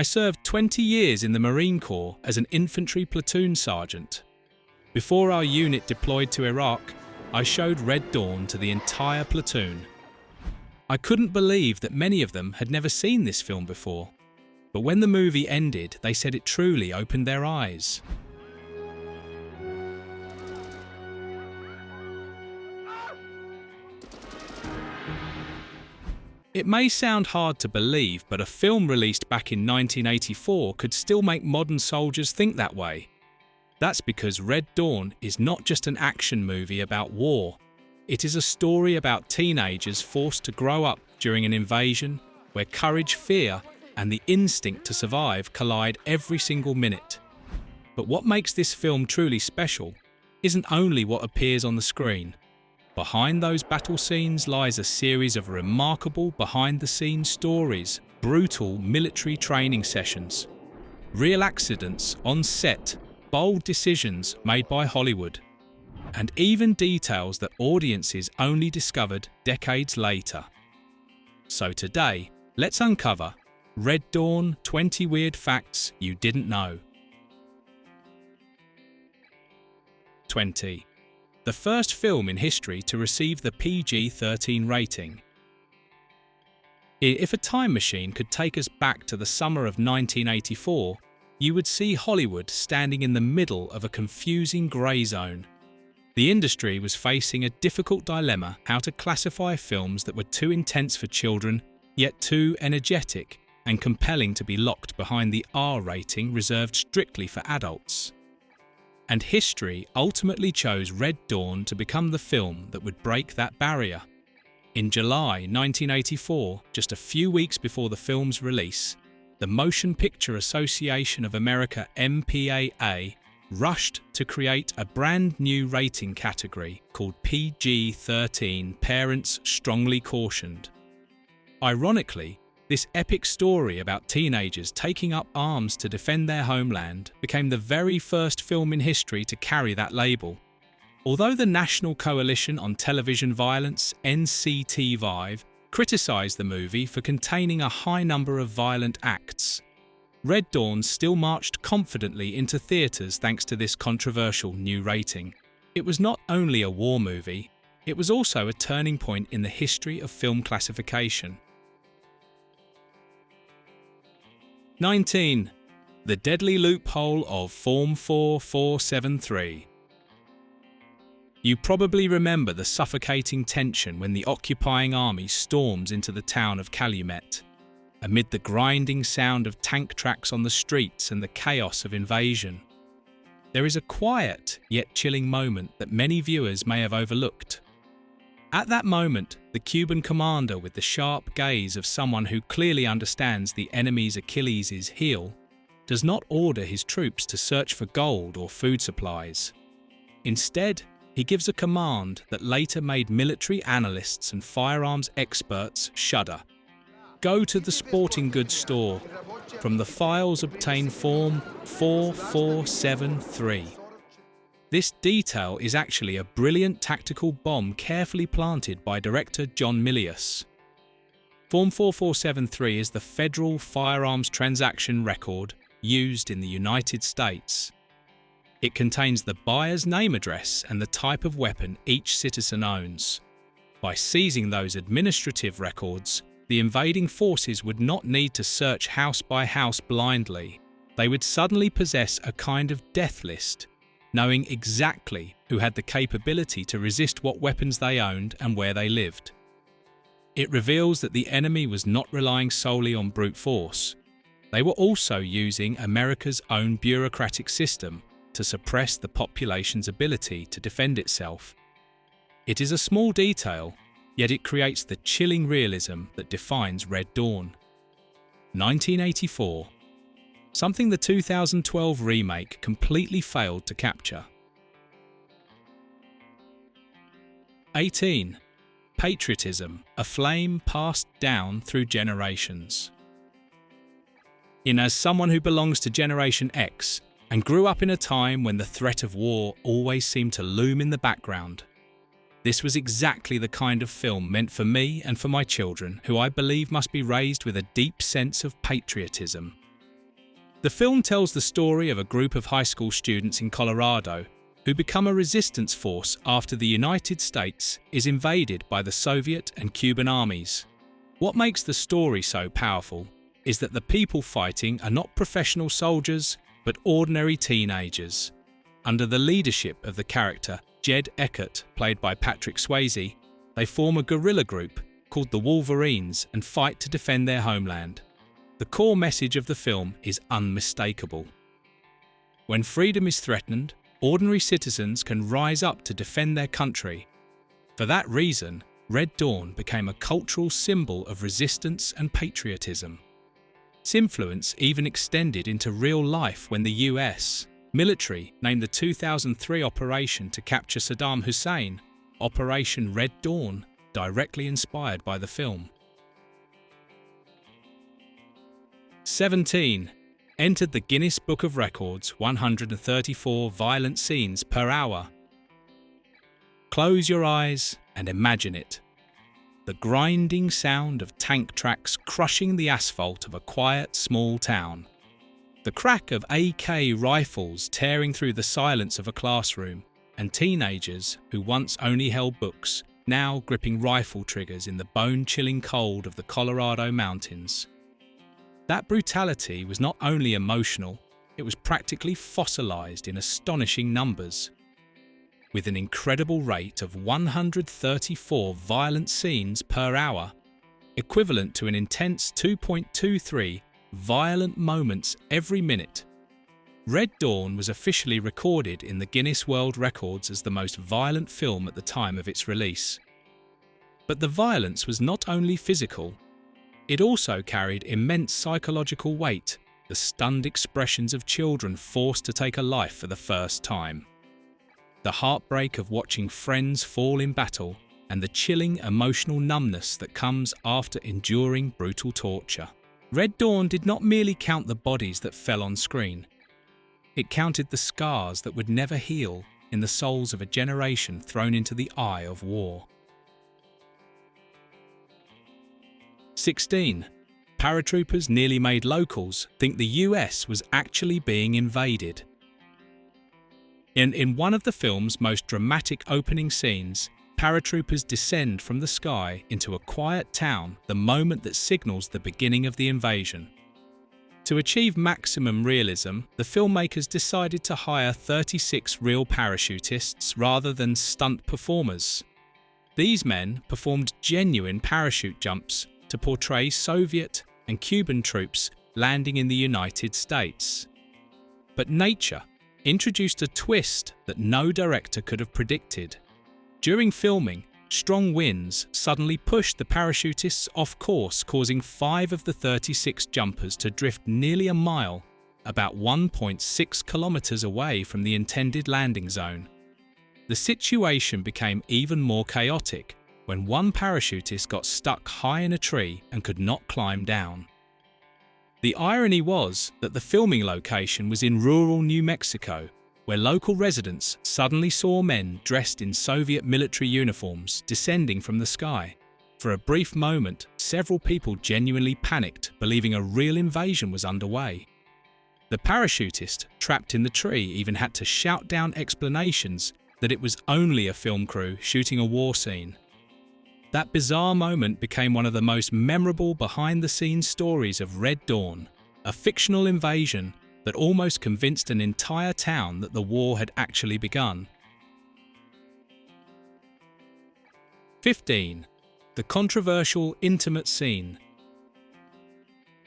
I served 20 years in the Marine Corps as an infantry platoon sergeant. Before our unit deployed to Iraq, I showed Red Dawn to the entire platoon. I couldn't believe that many of them had never seen this film before, but when the movie ended, they said it truly opened their eyes. It may sound hard to believe, but a film released back in 1984 could still make modern soldiers think that way. That's because Red Dawn is not just an action movie about war. It is a story about teenagers forced to grow up during an invasion where courage, fear, and the instinct to survive collide every single minute. But what makes this film truly special isn't only what appears on the screen. Behind those battle scenes lies a series of remarkable behind-the-scenes stories, brutal military training sessions, real accidents on set, bold decisions made by Hollywood, and even details that audiences only discovered decades later. So today, let's uncover Red Dawn: 20 Weird Facts You Didn't Know. 20. The first film in history to receive the PG-13 rating. If a time machine could take us back to the summer of 1984, you would see Hollywood standing in the middle of a confusing grey zone. The industry was facing a difficult dilemma: how to classify films that were too intense for children, yet too energetic and compelling to be locked behind the R rating reserved strictly for adults. And history ultimately chose Red Dawn to become the film that would break that barrier. In July 1984, just a few weeks before the film's release, the Motion Picture Association of America (MPAA) rushed to create a brand new rating category called PG-13, Parents Strongly Cautioned. Ironically, this epic story about teenagers taking up arms to defend their homeland became the very first film in history to carry that label. Although the National Coalition on Television Violence, NCTVive, criticised the movie for containing a high number of violent acts, Red Dawn still marched confidently into theatres thanks to this controversial new rating. It was not only a war movie, it was also a turning point in the history of film classification. 19. The deadly loophole of Form 4473. You probably remember the suffocating tension when the occupying army storms into the town of Calumet. Amid the grinding sound of tank tracks on the streets and the chaos of invasion, there is a quiet yet chilling moment that many viewers may have overlooked. At that moment, the Cuban commander, with the sharp gaze of someone who clearly understands the enemy's Achilles' heel, does not order his troops to search for gold or food supplies. Instead, he gives a command that later made military analysts and firearms experts shudder. Go to the sporting goods store. From the files obtain Form 4473. This detail is actually a brilliant tactical bomb carefully planted by director John Milius. Form 4473 is the federal firearms transaction record used in the United States. It contains the buyer's name address and the type of weapon each citizen owns. By seizing those administrative records, the invading forces would not need to search house by house blindly. They would suddenly possess a kind of death list, knowing exactly who had the capability to resist what weapons they owned and where they lived. It reveals that the enemy was not relying solely on brute force. They were also using America's own bureaucratic system to suppress the population's ability to defend itself. It is a small detail, yet it creates the chilling realism that defines Red Dawn. 1984. Something the 2012 remake completely failed to capture. 18. Patriotism, a flame passed down through generations. As someone who belongs to Generation X and grew up in a time when the threat of war always seemed to loom in the background, this was exactly the kind of film meant for me and for my children, who I believe must be raised with a deep sense of patriotism. The film tells the story of a group of high school students in Colorado who become a resistance force after the United States is invaded by the Soviet and Cuban armies. What makes the story so powerful is that the people fighting are not professional soldiers, but ordinary teenagers. Under the leadership of the character Jed Eckert, played by Patrick Swayze, they form a guerrilla group called the Wolverines and fight to defend their homeland. The core message of the film is unmistakable. When freedom is threatened, ordinary citizens can rise up to defend their country. For that reason, Red Dawn became a cultural symbol of resistance and patriotism. Its influence even extended into real life when the US military named the 2003 operation to capture Saddam Hussein Operation Red Dawn, directly inspired by the film. 17. Entered the Guinness Book of Records 134 violent scenes per hour. Close your eyes and imagine it. The grinding sound of tank tracks crushing the asphalt of a quiet small town. The crack of AK rifles tearing through the silence of a classroom, and teenagers who once only held books, now gripping rifle triggers in the bone-chilling cold of the Colorado mountains. That brutality was not only emotional, it was practically fossilized in astonishing numbers. With an incredible rate of 134 violent scenes per hour, equivalent to an intense 2.23 violent moments every minute, Red Dawn was officially recorded in the Guinness World Records as the most violent film at the time of its release. But the violence was not only physical, it also carried immense psychological weight, the stunned expressions of children forced to take a life for the first time. The heartbreak of watching friends fall in battle, and the chilling emotional numbness that comes after enduring brutal torture. Red Dawn did not merely count the bodies that fell on screen. It counted the scars that would never heal in the souls of a generation thrown into the eye of war. 16. Paratroopers nearly made locals think the US was actually being invaded. In one of the film's most dramatic opening scenes, paratroopers descend from the sky into a quiet town the moment that signals the beginning of the invasion. To achieve maximum realism, the filmmakers decided to hire 36 real parachutists rather than stunt performers. These men performed genuine parachute jumps to portray Soviet and Cuban troops landing in the United States. But nature introduced a twist that no director could have predicted. During filming, strong winds suddenly pushed the parachutists off course, causing 5 of the 36 jumpers to drift nearly a mile, about 1.6 kilometers away from the intended landing zone. The situation became even more chaotic when one parachutist got stuck high in a tree and could not climb down. The irony was that the filming location was in rural New Mexico, where local residents suddenly saw men dressed in Soviet military uniforms descending from the sky. For a brief moment, several people genuinely panicked, believing a real invasion was underway. The parachutist trapped in the tree even had to shout down explanations that it was only a film crew shooting a war scene. That bizarre moment became one of the most memorable behind-the-scenes stories of Red Dawn, a fictional invasion that almost convinced an entire town that the war had actually begun. 15. The controversial intimate scene.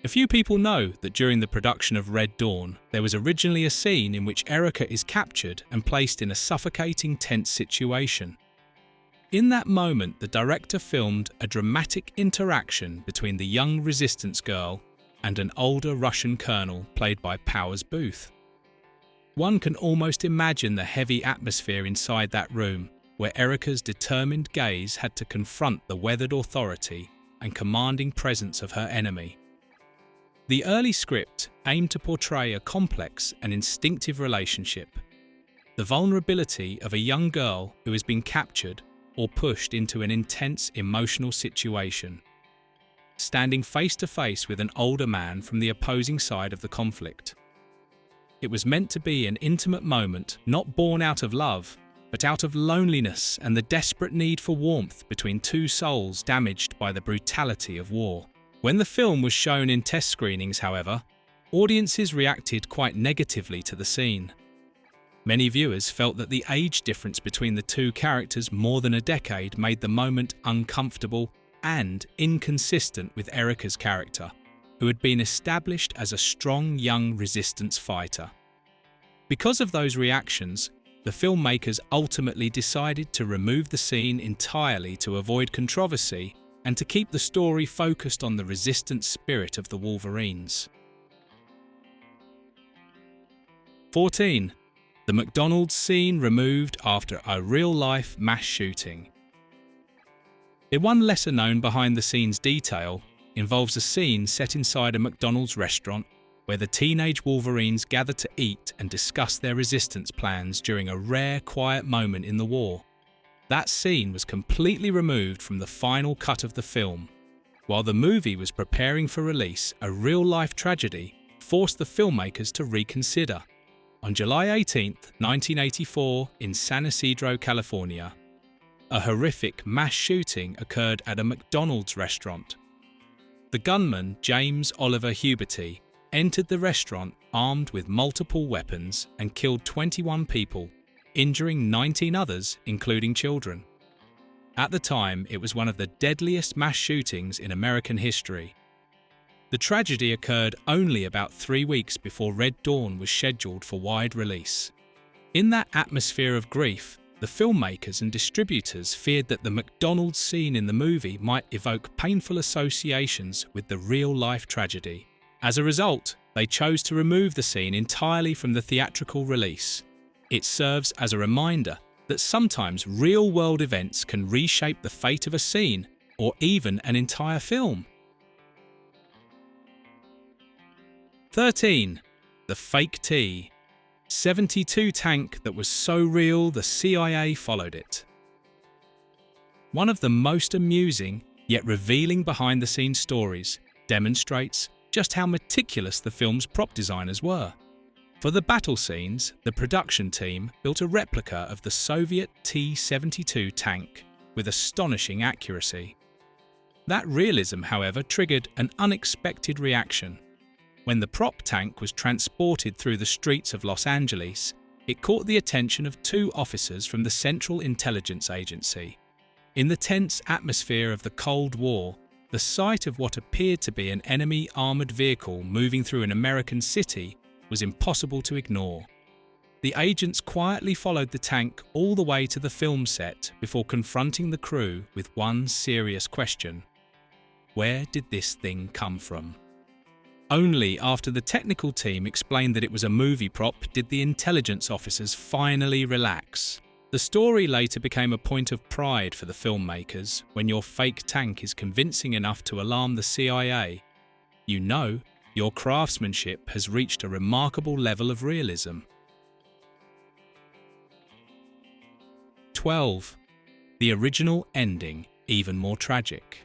A few people know that during the production of Red Dawn, there was originally a scene in which Erica is captured and placed in a suffocating, tense situation. In that moment, the director filmed a dramatic interaction between the young resistance girl and an older Russian colonel played by Powers Booth. One can almost imagine the heavy atmosphere inside that room, where Erica's determined gaze had to confront the weathered authority and commanding presence of her enemy. The early script aimed to portray a complex and instinctive relationship, the vulnerability of a young girl who has been captured or pushed into an intense emotional situation, standing face to face with an older man from the opposing side of the conflict. It was meant to be an intimate moment, not born out of love, but out of loneliness and the desperate need for warmth between two souls damaged by the brutality of war. When the film was shown in test screenings, however, audiences reacted quite negatively to the scene. Many viewers felt that the age difference between the two characters more than a decade made the moment uncomfortable and inconsistent with Erica's character, who had been established as a strong young resistance fighter. Because of those reactions, the filmmakers ultimately decided to remove the scene entirely to avoid controversy and to keep the story focused on the resistance spirit of the Wolverines. 14. The McDonald's scene removed after a real-life mass shooting. The one lesser-known behind-the-scenes detail involves a scene set inside a McDonald's restaurant where the teenage Wolverines gather to eat and discuss their resistance plans during a rare, quiet moment in the war. That scene was completely removed from the final cut of the film. While the movie was preparing for release, a real-life tragedy forced the filmmakers to reconsider. On July 18, 1984, in San Ysidro, California, a horrific mass shooting occurred at a McDonald's restaurant. The gunman, James Oliver Huberty, entered the restaurant armed with multiple weapons and killed 21 people, injuring 19 others, including children. At the time, it was one of the deadliest mass shootings in American history. The tragedy occurred only about 3 weeks before Red Dawn was scheduled for wide release. In that atmosphere of grief, the filmmakers and distributors feared that the McDonald's scene in the movie might evoke painful associations with the real-life tragedy. As a result, they chose to remove the scene entirely from the theatrical release. It serves as a reminder that sometimes real-world events can reshape the fate of a scene or even an entire film. 13. The Fake T. 72 tank that was so real the CIA followed it. One of the most amusing yet revealing behind-the-scenes stories demonstrates just how meticulous the film's prop designers were. For the battle scenes, the production team built a replica of the Soviet T-72 tank with astonishing accuracy. That realism, however, triggered an unexpected reaction. When the prop tank was transported through the streets of Los Angeles, it caught the attention of 2 officers from the Central Intelligence Agency. In the tense atmosphere of the Cold War, the sight of what appeared to be an enemy armored vehicle moving through an American city was impossible to ignore. The agents quietly followed the tank all the way to the film set before confronting the crew with one serious question: where did this thing come from? Only after the technical team explained that it was a movie prop did the intelligence officers finally relax. The story later became a point of pride for the filmmakers. When your fake tank is convincing enough to alarm the CIA, you know your craftsmanship has reached a remarkable level of realism. 12. The original ending, even more tragic.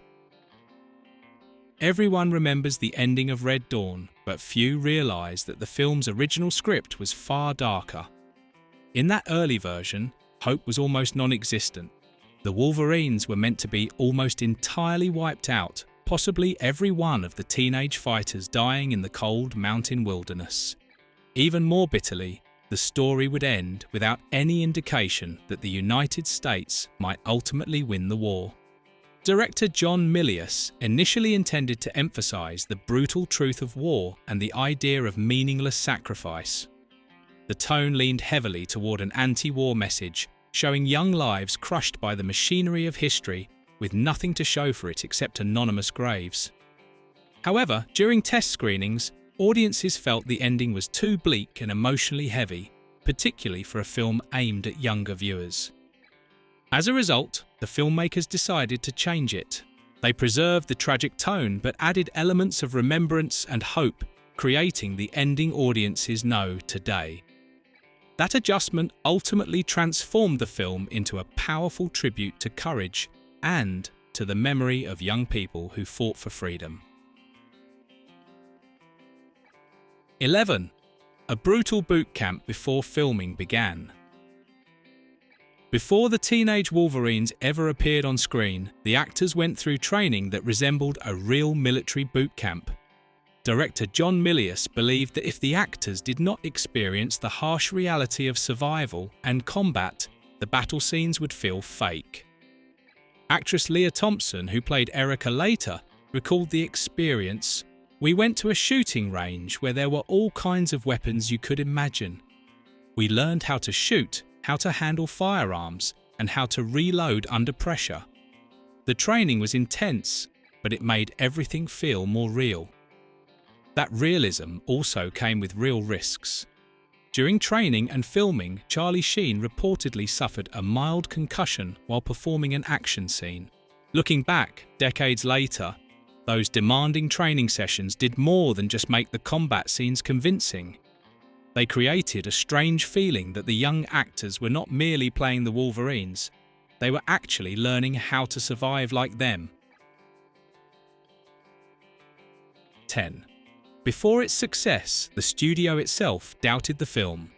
Everyone remembers the ending of Red Dawn, but few realise that the film's original script was far darker. In that early version, hope was almost non-existent. The Wolverines were meant to be almost entirely wiped out, possibly every one of the teenage fighters dying in the cold mountain wilderness. Even more bitterly, the story would end without any indication that the United States might ultimately win the war. Director John Milius initially intended to emphasize the brutal truth of war and the idea of meaningless sacrifice. The tone leaned heavily toward an anti-war message, showing young lives crushed by the machinery of history with nothing to show for it except anonymous graves. However, during test screenings, audiences felt the ending was too bleak and emotionally heavy, particularly for a film aimed at younger viewers. As a result, the filmmakers decided to change it. They preserved the tragic tone but added elements of remembrance and hope, creating the ending audiences know today. That adjustment ultimately transformed the film into a powerful tribute to courage and to the memory of young people who fought for freedom. 11. a brutal boot camp before filming began. Before the teenage Wolverines ever appeared on screen, the actors went through training that resembled a real military boot camp. Director John Milius believed that if the actors did not experience the harsh reality of survival and combat, the battle scenes would feel fake. Actress Leah Thompson, who played Erica later, recalled the experience. "We went to a shooting range where there were all kinds of weapons you could imagine. We learned how to shoot, how to handle firearms, and how to reload under pressure. The training was intense, but it made everything feel more real." That realism also came with real risks. During training and filming, Charlie Sheen reportedly suffered a mild concussion while performing an action scene. Looking back, decades later, those demanding training sessions did more than just make the combat scenes convincing. They created a strange feeling that the young actors were not merely playing the Wolverines, they were actually learning how to survive like them. 10. Before its success, the studio itself doubted the film.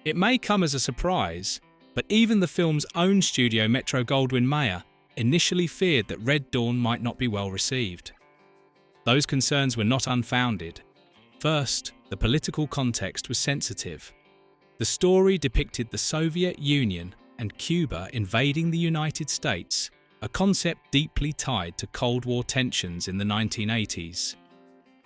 It may come as a surprise, but even the film's own studio, Metro-Goldwyn-Mayer, initially feared that Red Dawn might not be well received. Those concerns were not unfounded. First, the political context was sensitive. The story depicted the Soviet Union and Cuba invading the United States, a concept deeply tied to Cold War tensions in the 1980s.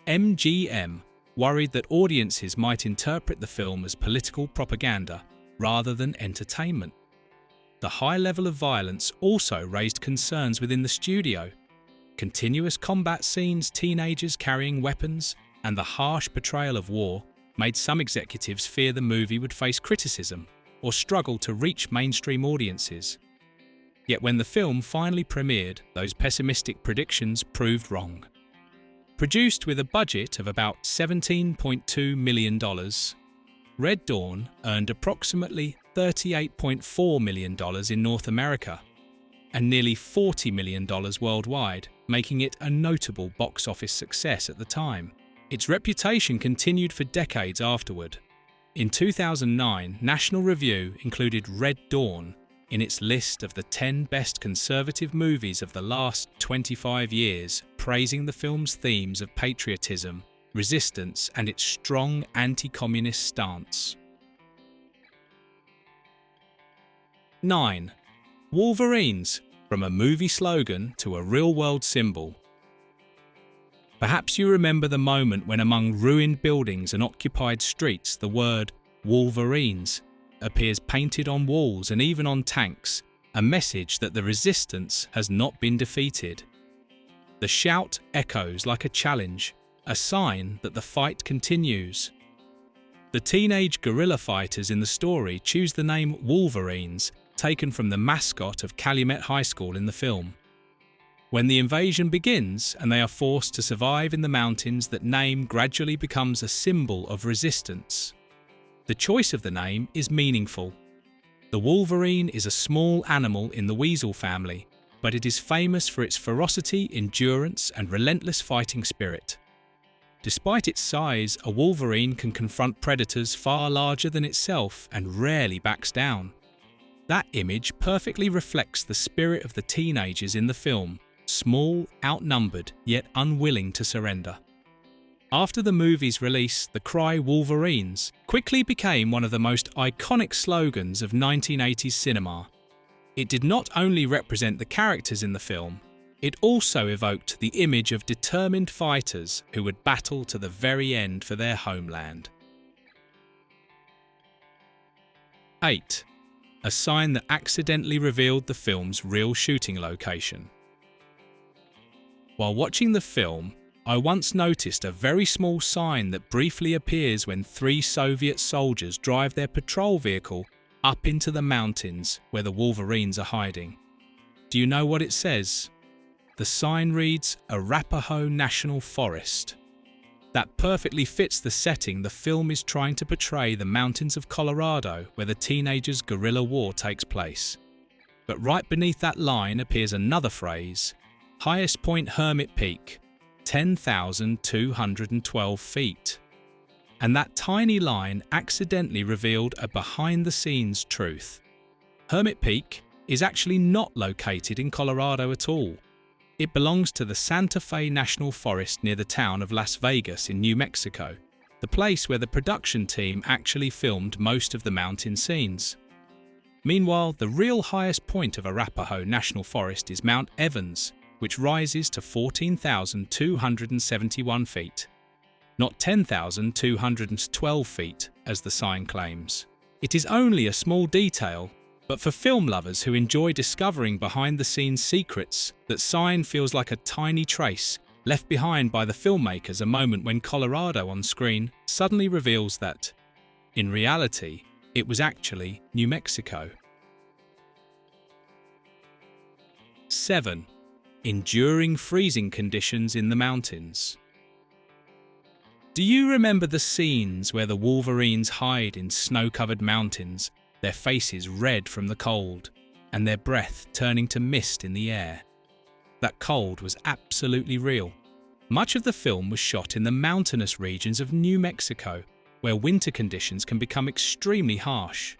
MGM worried that audiences might interpret the film as political propaganda rather than entertainment. The high level of violence also raised concerns within the studio. Continuous combat scenes, teenagers carrying weapons, and the harsh portrayal of war made some executives fear the movie would face criticism or struggle to reach mainstream audiences. Yet when the film finally premiered, those pessimistic predictions proved wrong. Produced with a budget of about $17.2 million, Red Dawn earned approximately $38.4 million in North America and nearly $40 million worldwide, making it a notable box office success at the time. Its reputation continued for decades afterward. In 2009, National Review included Red Dawn in its list of the 10 best conservative movies of the last 25 years, praising the film's themes of patriotism, resistance, and its strong anti-communist stance. 9. Wolverines, from a movie slogan to a real-world symbol. Perhaps you remember the moment when among ruined buildings and occupied streets the word Wolverines appears painted on walls and even on tanks, a message that the resistance has not been defeated. The shout echoes like a challenge, a sign that the fight continues. The teenage guerrilla fighters in the story choose the name Wolverines, taken from the mascot of Calumet High School in the film. When the invasion begins and they are forced to survive in the mountains, that name gradually becomes a symbol of resistance. The choice of the name is meaningful. The wolverine is a small animal in the weasel family, but it is famous for its ferocity, endurance, and relentless fighting spirit. Despite its size, a wolverine can confront predators far larger than itself and rarely backs down. That image perfectly reflects the spirit of the teenagers in the film, small, outnumbered, yet unwilling to surrender. After the movie's release, the cry "Wolverines" quickly became one of the most iconic slogans of 1980s cinema. It did not only represent the characters in the film, it also evoked the image of determined fighters who would battle to the very end for their homeland. 8. A sign that accidentally revealed the film's real shooting location. While watching the film, I once noticed a very small sign that briefly appears when 3 Soviet soldiers drive their patrol vehicle up into the mountains where the Wolverines are hiding. Do you know what it says? The sign reads, "Arapaho National Forest." That perfectly fits the setting the film is trying to portray, the mountains of Colorado where the teenagers' guerrilla war takes place. But right beneath that line appears another phrase, "Highest Point Hermit Peak, 10,212 feet." and that tiny line accidentally revealed a behind-the-scenes truth. Hermit Peak is actually not located in Colorado at all. It belongs to the Santa Fe National Forest near the town of Las Vegas in New Mexico, the place where the production team actually filmed most of the mountain scenes. Meanwhile, the real highest point of Arapahoe National Forest is Mount Evans, which rises to 14,271 feet. Not 10,212 feet, as the sign claims. It is only a small detail, but for film lovers who enjoy discovering behind-the-scenes secrets, that sign feels like a tiny trace left behind by the filmmakers a moment when Colorado on screen suddenly reveals that, in reality, it was actually New Mexico. 7. Enduring freezing conditions in the mountains. Do you remember the scenes where the wolverines hide in snow-covered mountains, their faces red from the cold, and their breath turning to mist in the air? That cold was absolutely real. Much of the film was shot in the mountainous regions of New Mexico, where winter conditions can become extremely harsh.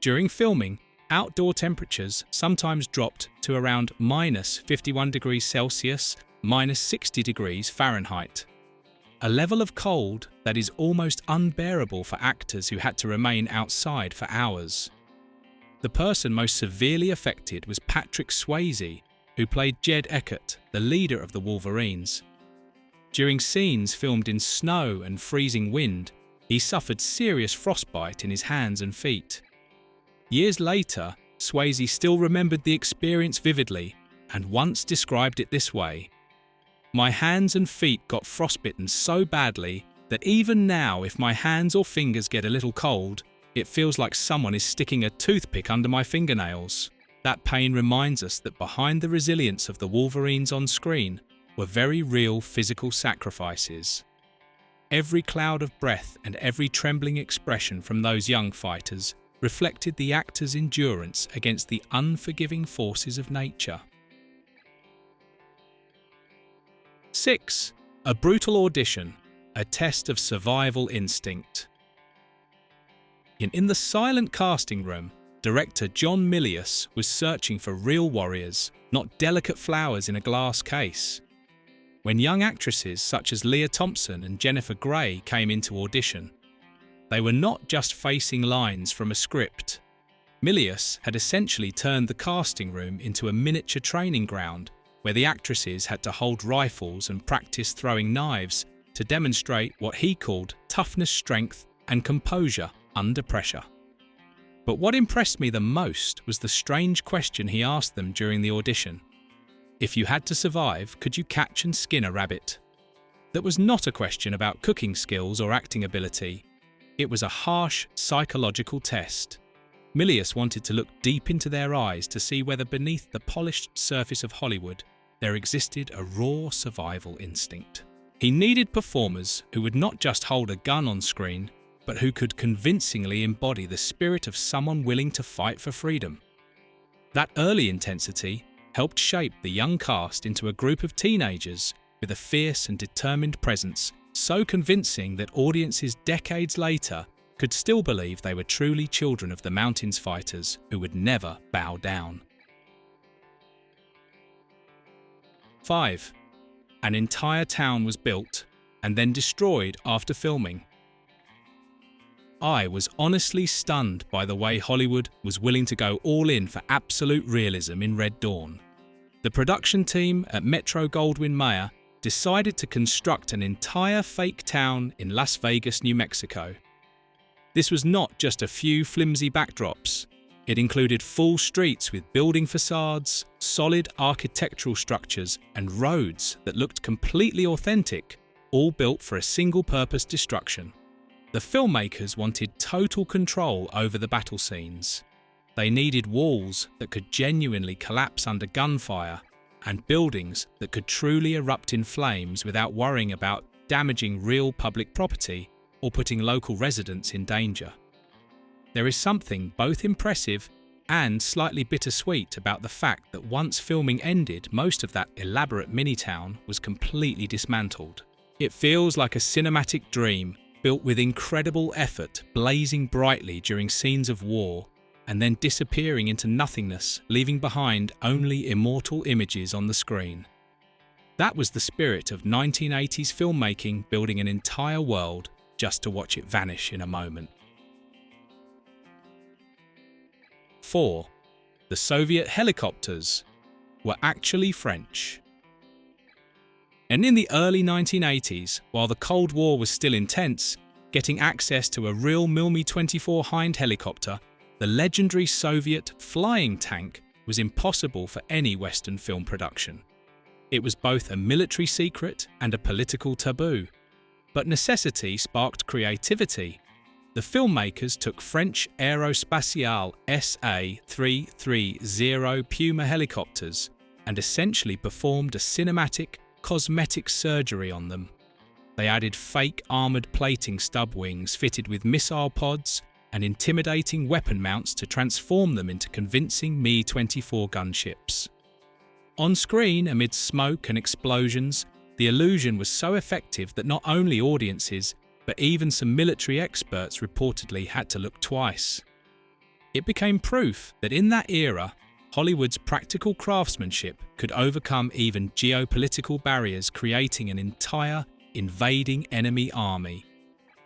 During filming, outdoor temperatures sometimes dropped to around -51 degrees Celsius, -60 degrees Fahrenheit. A level of cold that is almost unbearable for actors who had to remain outside for hours. The person most severely affected was Patrick Swayze, who played Jed Eckert, the leader of the Wolverines. During scenes filmed in snow and freezing wind, he suffered serious frostbite in his hands and feet. Years later, Swayze still remembered the experience vividly and once described it this way: "My hands and feet got frostbitten so badly that even now if my hands or fingers get a little cold, it feels like someone is sticking a toothpick under my fingernails." That pain reminds us that behind the resilience of the Wolverines on screen were very real physical sacrifices. Every cloud of breath and every trembling expression from those young fighters reflected the actors' endurance against the unforgiving forces of nature. 6. A brutal audition, a test of survival instinct. In the silent casting room, director John Milius was searching for real warriors, not delicate flowers in a glass case. When young actresses such as Leah Thompson and Jennifer Grey came into audition, they were not just facing lines from a script. Milius had essentially turned the casting room into a miniature training ground where the actresses had to hold rifles and practice throwing knives to demonstrate what he called toughness, strength, and composure under pressure. But what impressed me the most was the strange question he asked them during the audition. If you had to survive, could you catch and skin a rabbit? That was not a question about cooking skills or acting ability. It was a harsh psychological test. Milius wanted to look deep into their eyes to see whether beneath the polished surface of Hollywood there existed a raw survival instinct. He needed performers who would not just hold a gun on screen, but who could convincingly embody the spirit of someone willing to fight for freedom. That early intensity helped shape the young cast into a group of teenagers with a fierce and determined presence, so convincing that audiences decades later could still believe they were truly children of the mountains fighters who would never bow down. 5. An entire town was built and then destroyed after filming. I was honestly stunned by the way Hollywood was willing to go all in for absolute realism in Red Dawn. The production team at Metro-Goldwyn-Mayer decided to construct an entire fake town in Las Vegas, New Mexico. This was not just a few flimsy backdrops. It included full streets with building facades, solid architectural structures, and roads that looked completely authentic, all built for a single-purpose destruction. The filmmakers wanted total control over the battle scenes. They needed walls that could genuinely collapse under gunfire and buildings that could truly erupt in flames without worrying about damaging real public property or putting local residents in danger. There is something both impressive and slightly bittersweet about the fact that once filming ended, most of that elaborate mini-town was completely dismantled. It feels like a cinematic dream built with incredible effort, blazing brightly during scenes of war, and then disappearing into nothingness, leaving behind only immortal images on the screen. That was the spirit of 1980s filmmaking, building an entire world just to watch it vanish in a moment. 4. The Soviet helicopters were actually French. And in the early 1980s, while the Cold War was still intense, getting access to a real Mi-24 Hind helicopter, the legendary Soviet flying tank, was impossible for any Western film production. It was both a military secret and a political taboo. But necessity sparked creativity. The filmmakers took French Aerospatiale SA-330 Puma helicopters and essentially performed a cinematic, cosmetic surgery on them. They added fake armoured plating stub wings fitted with missile pods and intimidating weapon mounts to transform them into convincing Mi-24 gunships. On screen, amid smoke and explosions, the illusion was so effective that not only audiences, but even some military experts reportedly had to look twice. It became proof that in that era, Hollywood's practical craftsmanship could overcome even geopolitical barriers, creating an entire invading enemy army,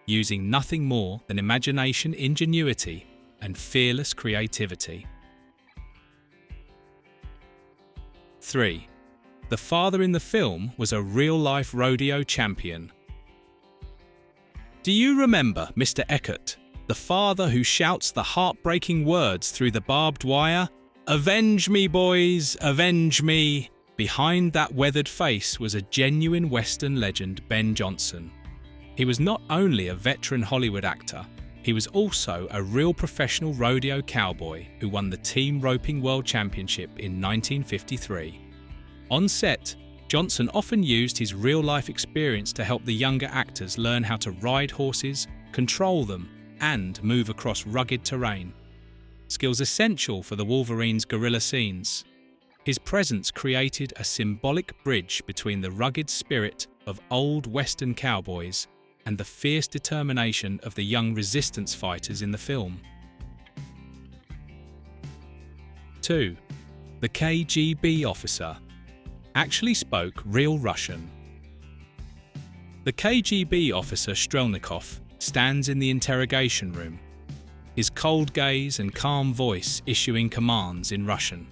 using nothing more than imagination, ingenuity, and fearless creativity. 3. The father in the film was a real-life rodeo champion. Do you remember Mr. Eckert, the father who shouts the heartbreaking words through the barbed wire, "Avenge me, boys, avenge me"? Behind that weathered face was a genuine Western legend, Ben Johnson. He was not only a veteran Hollywood actor, he was also a real professional rodeo cowboy who won the Team Roping World Championship in 1953. On set, Johnson often used his real-life experience to help the younger actors learn how to ride horses, control them, and move across rugged terrain. Skills essential for the Wolverine's guerrilla scenes. His presence created a symbolic bridge between the rugged spirit of old Western cowboys and the fierce determination of the young resistance fighters in the film. 2. The KGB officer actually spoke real Russian. The KGB officer Strelnikov stands in the interrogation room, his cold gaze and calm voice issuing commands in Russian.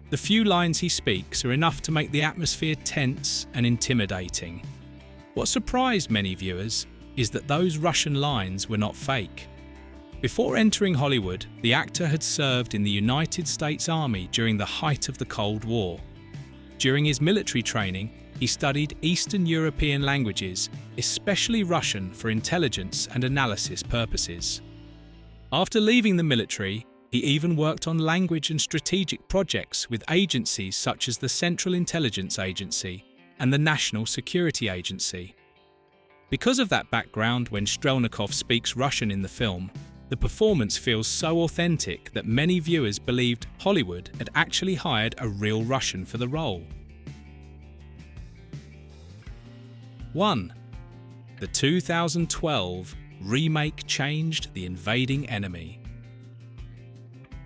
The few lines he speaks are enough to make the atmosphere tense and intimidating. What surprised many viewers is that those Russian lines were not fake. Before entering Hollywood, the actor had served in the United States Army during the height of the Cold War. During his military training, he studied Eastern European languages, especially Russian, for intelligence and analysis purposes. After leaving the military, he even worked on language and strategic projects with agencies such as the Central Intelligence Agency and the National Security Agency. Because of that background, when Strelnikov speaks Russian in the film, the performance feels so authentic that many viewers believed Hollywood had actually hired a real Russian for the role. 1. The 2012 remake changed the invading enemy.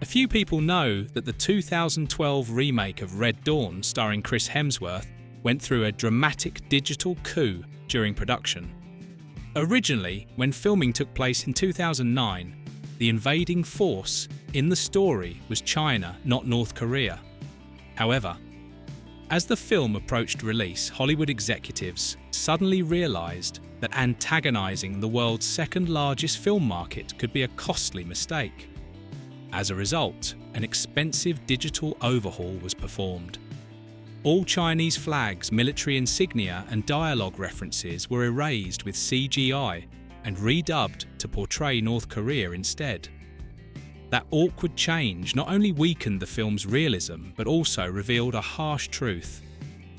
A few people know that the 2012 remake of Red Dawn, starring Chris Hemsworth, went through a dramatic digital coup during production. Originally, when filming took place in 2009, the invading force in the story was China, not North Korea. However, as the film approached release, Hollywood executives suddenly realized that antagonizing the world's second largest film market could be a costly mistake. As a result, an expensive digital overhaul was performed. All Chinese flags, military insignia, and dialogue references were erased with CGI and redubbed to portray North Korea instead. That awkward change not only weakened the film's realism, but also revealed a harsh truth.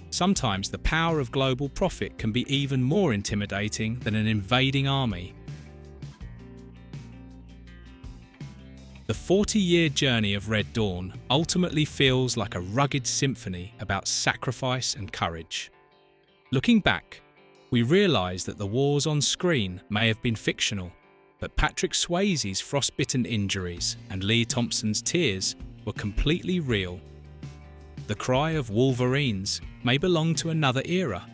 Sometimes the power of global profit can be even more intimidating than an invading army. The 40-year journey of Red Dawn ultimately feels like a rugged symphony about sacrifice and courage. Looking back, We realise that the wars on screen may have been fictional, but Patrick Swayze's frostbitten injuries and Lee Thompson's tears were completely real. The cry of Wolverines may belong to another era,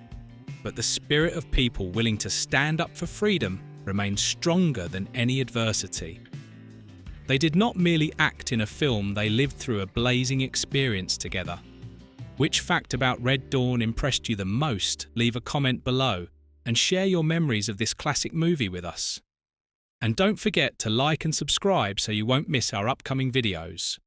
but the spirit of people willing to stand up for freedom remains stronger than any adversity. They did not merely act in a film, they lived through a blazing experience together. Which fact about Red Dawn impressed you the most? Leave a comment below and share your memories of this classic movie with us. And don't forget to like and subscribe so you won't miss our upcoming videos.